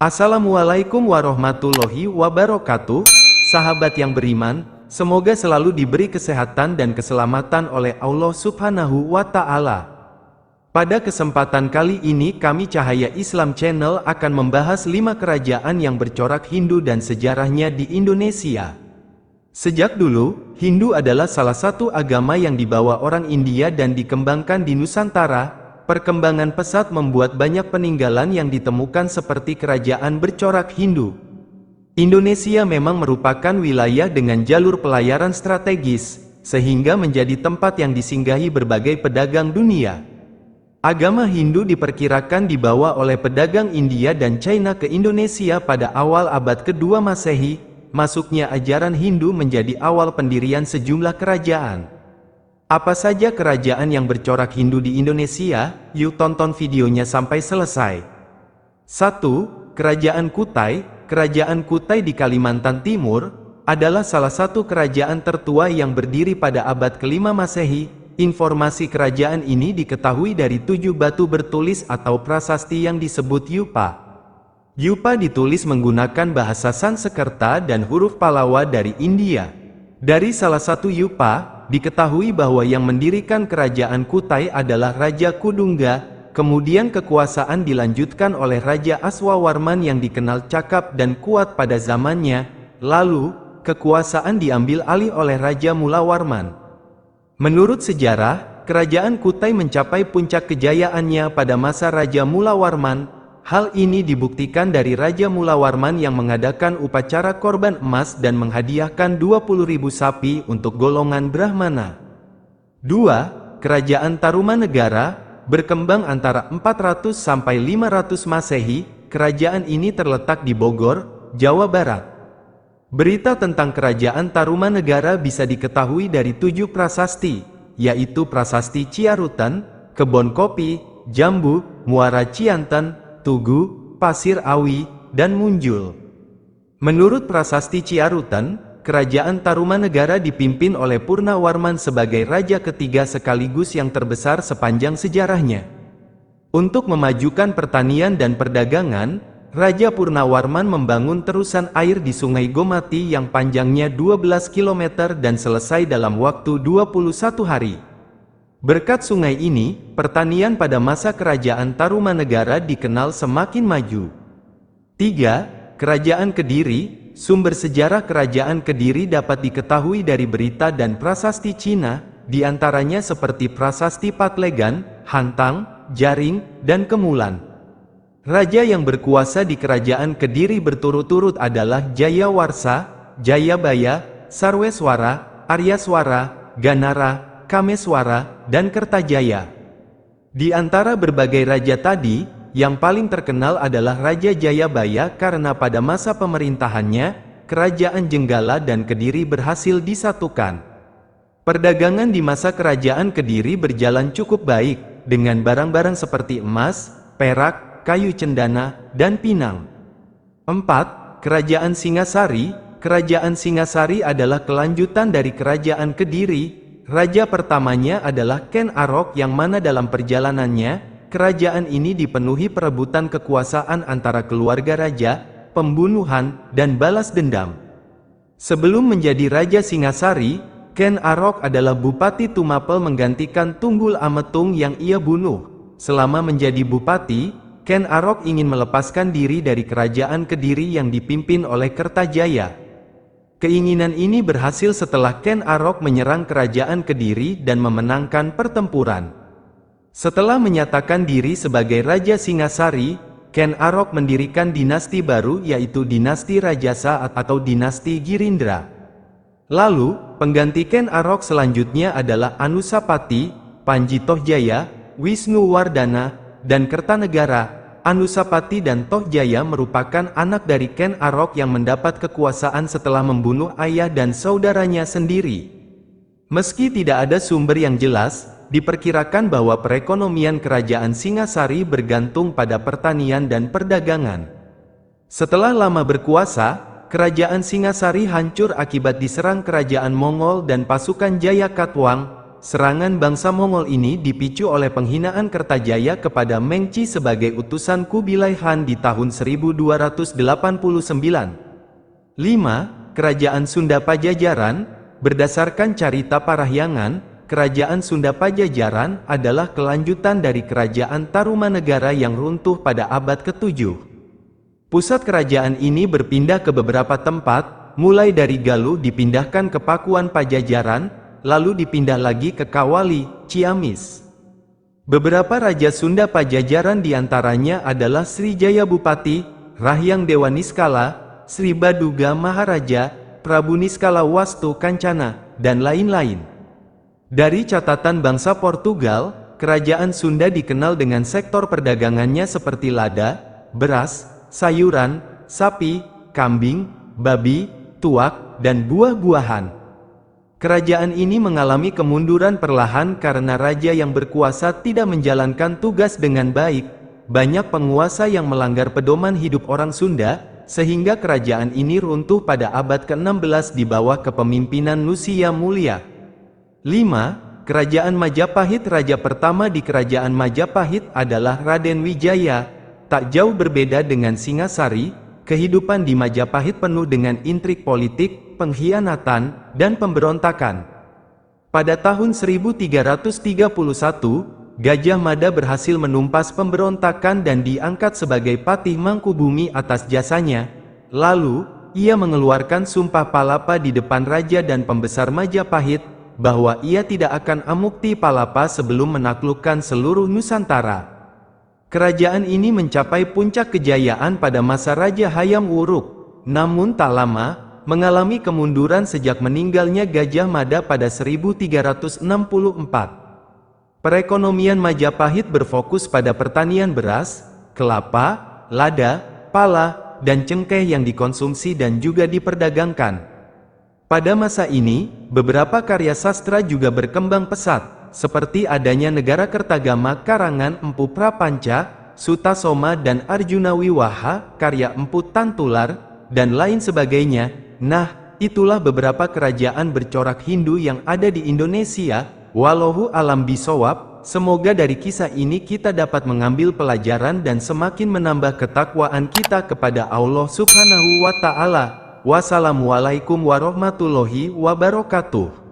Assalamualaikum warahmatullahi wabarakatuh, sahabat yang beriman, semoga selalu diberi kesehatan dan keselamatan oleh Allah Subhanahu wa Ta'ala. Pada kesempatan kali ini kami Cahaya Islam Channel akan membahas 5 kerajaan yang bercorak Hindu dan sejarahnya di Indonesia. Sejak dulu, Hindu adalah salah satu agama yang dibawa orang India dan dikembangkan di Nusantara. Perkembangan pesat membuat banyak peninggalan yang ditemukan seperti kerajaan bercorak Hindu. Indonesia memang merupakan wilayah dengan jalur pelayaran strategis, sehingga menjadi tempat yang disinggahi berbagai pedagang dunia. Agama Hindu diperkirakan dibawa oleh pedagang India dan China ke Indonesia pada awal abad kedua Masehi. Masuknya ajaran Hindu menjadi awal pendirian sejumlah kerajaan. Apa saja kerajaan yang bercorak Hindu di Indonesia? Yuk tonton videonya sampai selesai. 1. Kerajaan Kutai. Kerajaan Kutai di Kalimantan Timur adalah salah satu kerajaan tertua yang berdiri pada abad ke-5 Masehi. Informasi kerajaan ini diketahui dari 7 batu bertulis atau prasasti yang disebut Yupa. Yupa ditulis menggunakan bahasa Sanskerta dan huruf Pallawa dari India. Dari salah satu Yupa, diketahui bahwa yang mendirikan kerajaan Kutai adalah Raja Kudungga, kemudian kekuasaan dilanjutkan oleh Raja Aswawarman yang dikenal cakap dan kuat pada zamannya, lalu, kekuasaan diambil alih oleh Raja Mulawarman. Menurut sejarah, kerajaan Kutai mencapai puncak kejayaannya pada masa Raja Mulawarman. Hal ini dibuktikan dari Raja Mulawarman yang mengadakan upacara korban emas dan menghadiahkan 20.000 sapi untuk golongan Brahmana. 2. Kerajaan Tarumanegara, berkembang antara 400 sampai 500 Masehi, kerajaan ini terletak di Bogor, Jawa Barat. Berita tentang kerajaan Tarumanegara bisa diketahui dari 7 prasasti, yaitu Prasasti Ciarutan, Kebon Kopi, Jambu, Muara Cianten, Tugu, Pasir Awi, dan Munjul. Menurut Prasasti Ciarutan, kerajaan Tarumanegara dipimpin oleh Purnawarman sebagai raja ketiga sekaligus yang terbesar sepanjang sejarahnya. Untuk memajukan pertanian dan perdagangan, Raja Purnawarman membangun terusan air di Sungai Gomati yang panjangnya 12 km dan selesai dalam waktu 21 hari. Berkat sungai ini, pertanian pada masa kerajaan Tarumanegara dikenal semakin maju. 3. Kerajaan Kediri. Sumber sejarah kerajaan Kediri dapat diketahui dari berita dan prasasti Cina, diantaranya seperti prasasti Patlegan, Hantang, Jaring, dan Kemulan. Raja yang berkuasa di kerajaan Kediri berturut-turut adalah Jayawarsa, Jayabaya, Sarweswara, Aryaswara, Ganara, Kameswara, dan Kertajaya. Di antara berbagai raja tadi, yang paling terkenal adalah Raja Jayabaya karena pada masa pemerintahannya, kerajaan Jenggala dan Kediri berhasil disatukan. Perdagangan di masa kerajaan Kediri berjalan cukup baik, dengan barang-barang seperti emas, perak, kayu cendana, dan pinang. 4. Kerajaan Singasari. Kerajaan Singasari adalah kelanjutan dari kerajaan Kediri. Raja pertamanya adalah Ken Arok yang mana dalam perjalanannya, kerajaan ini dipenuhi perebutan kekuasaan antara keluarga raja, pembunuhan, dan balas dendam. Sebelum menjadi Raja Singasari, Ken Arok adalah Bupati Tumapel menggantikan Tunggul Ametung yang ia bunuh. Selama menjadi bupati, Ken Arok ingin melepaskan diri dari kerajaan Kediri yang dipimpin oleh Kertajaya. Keinginan ini berhasil setelah Ken Arok menyerang kerajaan Kediri dan memenangkan pertempuran. Setelah menyatakan diri sebagai Raja Singasari, Ken Arok mendirikan dinasti baru yaitu dinasti Rajasa atau dinasti Girindra. Lalu, pengganti Ken Arok selanjutnya adalah Anusapati, Panji Tohjaya, Wisnuwardana, dan Kertanegara. Anusapati dan Tohjaya merupakan anak dari Ken Arok yang mendapat kekuasaan setelah membunuh ayah dan saudaranya sendiri. Meski tidak ada sumber yang jelas, diperkirakan bahwa perekonomian kerajaan Singasari bergantung pada pertanian dan perdagangan. Setelah lama berkuasa, kerajaan Singasari hancur akibat diserang kerajaan Mongol dan pasukan Jayakatwang. serangan bangsa Mongol ini dipicu oleh penghinaan Kertajaya kepada Mengci sebagai utusan Kubilai Han di tahun 1289. 5. Kerajaan Sunda Pajajaran. Berdasarkan carita Parahyangan, Kerajaan Sunda Pajajaran adalah kelanjutan dari Kerajaan Tarumanegara yang runtuh pada abad ke-7. Pusat kerajaan ini berpindah ke beberapa tempat, mulai dari Galuh dipindahkan ke Pakuan Pajajaran, lalu dipindah lagi ke Kawali, Ciamis. Beberapa Raja Sunda Pajajaran diantaranya adalah Srijaya Bupati, Rahyang Dewa Niskala, Sri Baduga Maharaja, Prabu Niskala Wastu Kancana, dan lain-lain. Dari catatan bangsa Portugal, kerajaan Sunda dikenal dengan sektor perdagangannya seperti lada, beras, sayuran, sapi, kambing, babi, tuak, dan buah-buahan. Kerajaan ini mengalami kemunduran perlahan karena raja yang berkuasa tidak menjalankan tugas dengan baik. Banyak penguasa yang melanggar pedoman hidup orang Sunda, sehingga kerajaan ini runtuh pada abad ke-16 di bawah kepemimpinan Nusia Mulia. 5. Kerajaan Majapahit. Raja pertama di Kerajaan Majapahit adalah Raden Wijaya. Tak jauh berbeda dengan Singasari, kehidupan di Majapahit penuh dengan intrik politik, pengkhianatan, dan pemberontakan. Pada tahun 1331, Gajah Mada berhasil menumpas pemberontakan dan diangkat sebagai Patih Mangkubumi atas jasanya. Lalu, ia mengeluarkan sumpah palapa di depan raja dan pembesar Majapahit, bahwa ia tidak akan amukti palapa sebelum menaklukkan seluruh Nusantara. Kerajaan ini mencapai puncak kejayaan pada masa Raja Hayam Wuruk, namun tak lama, mengalami kemunduran sejak meninggalnya Gajah Mada pada 1364. Perekonomian Majapahit berfokus pada pertanian beras, kelapa, lada, pala, dan cengkeh yang dikonsumsi dan juga diperdagangkan. Pada masa ini, beberapa karya sastra juga berkembang pesat, seperti adanya Negara Kertagama karangan Empu Prapanca, Sutasoma dan Arjuna Wiwaha, karya Empu Tantular, dan lain sebagainya. Nah, itulah beberapa kerajaan bercorak Hindu yang ada di Indonesia. Wallahu a'lam bishawab. Semoga dari kisah ini kita dapat mengambil pelajaran dan semakin menambah ketakwaan kita kepada Allah Subhanahu wa Ta'ala. Wassalamualaikum warahmatullahi wabarakatuh.